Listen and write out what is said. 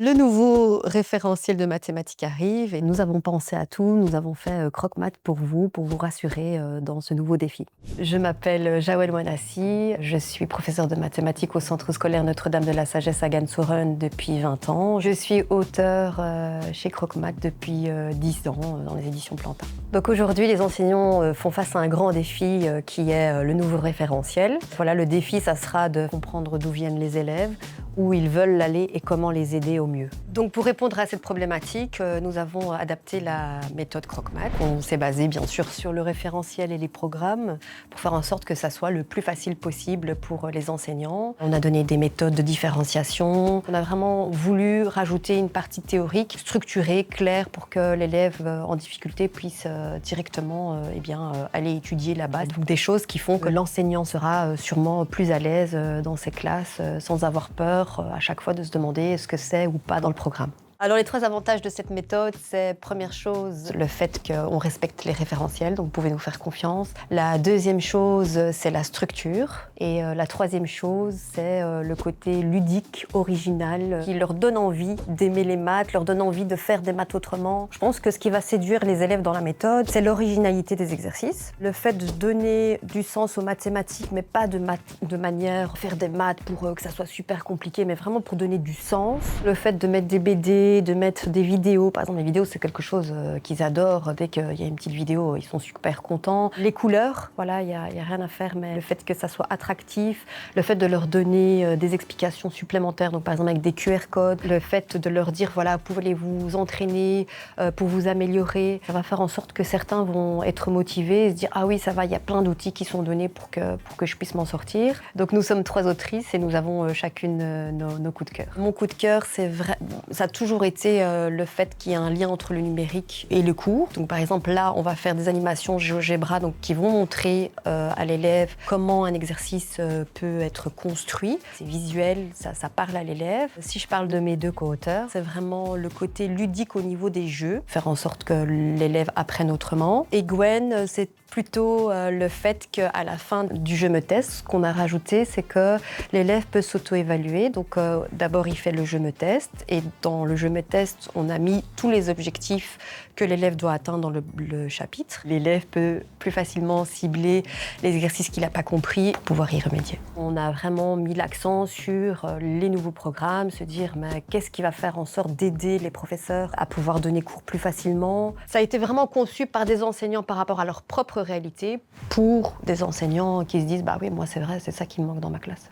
Le nouveau référentiel de mathématiques arrive et nous avons pensé à tout. Nous avons fait croque-mat pour vous rassurer dans ce nouveau défi. Je m'appelle Jawel Ouanassi, je suis professeure de mathématiques au Centre scolaire Notre-Dame de la Sagesse à Gansoren depuis 20 ans. Je suis auteure chez croque-mat depuis 10 ans dans les éditions Plantin. Donc aujourd'hui, les enseignants font face à un grand défi qui est le nouveau référentiel. Voilà, le défi, ça sera de comprendre d'où viennent les élèves, où ils veulent aller et comment les aider au mieux. Donc pour répondre à cette problématique, nous avons adapté la méthode croque-mat. On s'est basé bien sûr sur le référentiel et les programmes pour faire en sorte que ça soit le plus facile possible pour les enseignants. On a donné des méthodes de différenciation. On a vraiment voulu rajouter une partie théorique, structurée, claire pour que l'élève en difficulté puisse directement aller étudier la base. Donc des choses qui font que l'enseignant sera sûrement plus à l'aise dans ses classes sans avoir peur à chaque fois de se demander est-ce que c'est ou pas dans le programme. Alors les 3 avantages de cette méthode, c'est première chose, le fait qu'on respecte les référentiels, donc vous pouvez nous faire confiance. La deuxième chose, c'est la structure. Et la troisième chose, c'est le côté ludique, original, qui leur donne envie d'aimer les maths, leur donne envie de faire des maths autrement. Je pense que ce qui va séduire les élèves dans la méthode, c'est l'originalité des exercices. Le fait de donner du sens aux mathématiques, mais pas de manière faire des maths pour que ça soit super compliqué, mais vraiment pour donner du sens. Le fait de mettre des BD, de mettre des vidéos. Par exemple, les vidéos, c'est quelque chose qu'ils adorent. Dès qu'il y a une petite vidéo, ils sont super contents. Les couleurs, voilà, il y a rien à faire, mais le fait que ça soit attractif, le fait de leur donner des explications supplémentaires, donc par exemple avec des QR codes, le fait de leur dire, voilà, vous pouvez vous entraîner pour vous améliorer, ça va faire en sorte que certains vont être motivés et se dire, ah oui, ça va, il y a plein d'outils qui sont donnés pour que je puisse m'en sortir. Donc nous sommes 3 autrices et nous avons chacune nos coups de cœur. Mon coup de cœur, c'est vrai, ça a toujours été le fait qu'il y ait un lien entre le numérique et le cours. Donc par exemple là, on va faire des animations GeoGebra donc, qui vont montrer à l'élève comment un exercice peut être construit. C'est visuel, ça parle à l'élève. Si je parle de mes 2 co-auteurs, c'est vraiment le côté ludique au niveau des jeux, faire en sorte que l'élève apprenne autrement. Et Gwen, c'est plutôt le fait qu'à la fin du Je me teste, ce qu'on a rajouté, c'est que l'élève peut s'auto-évaluer. Donc d'abord, il fait le Je me teste et dans le Je me teste, on a mis tous les objectifs que l'élève doit atteindre dans le chapitre. L'élève peut plus facilement cibler les exercices qu'il n'a pas compris, pouvoir y remédier. On a vraiment mis l'accent sur les nouveaux programmes, se dire mais qu'est-ce qui va faire en sorte d'aider les professeurs à pouvoir donner cours plus facilement. Ça a été vraiment conçu par des enseignants par rapport à leur propre réalité pour des enseignants qui se disent bah oui, moi c'est vrai, c'est ça qui me manque dans ma classe.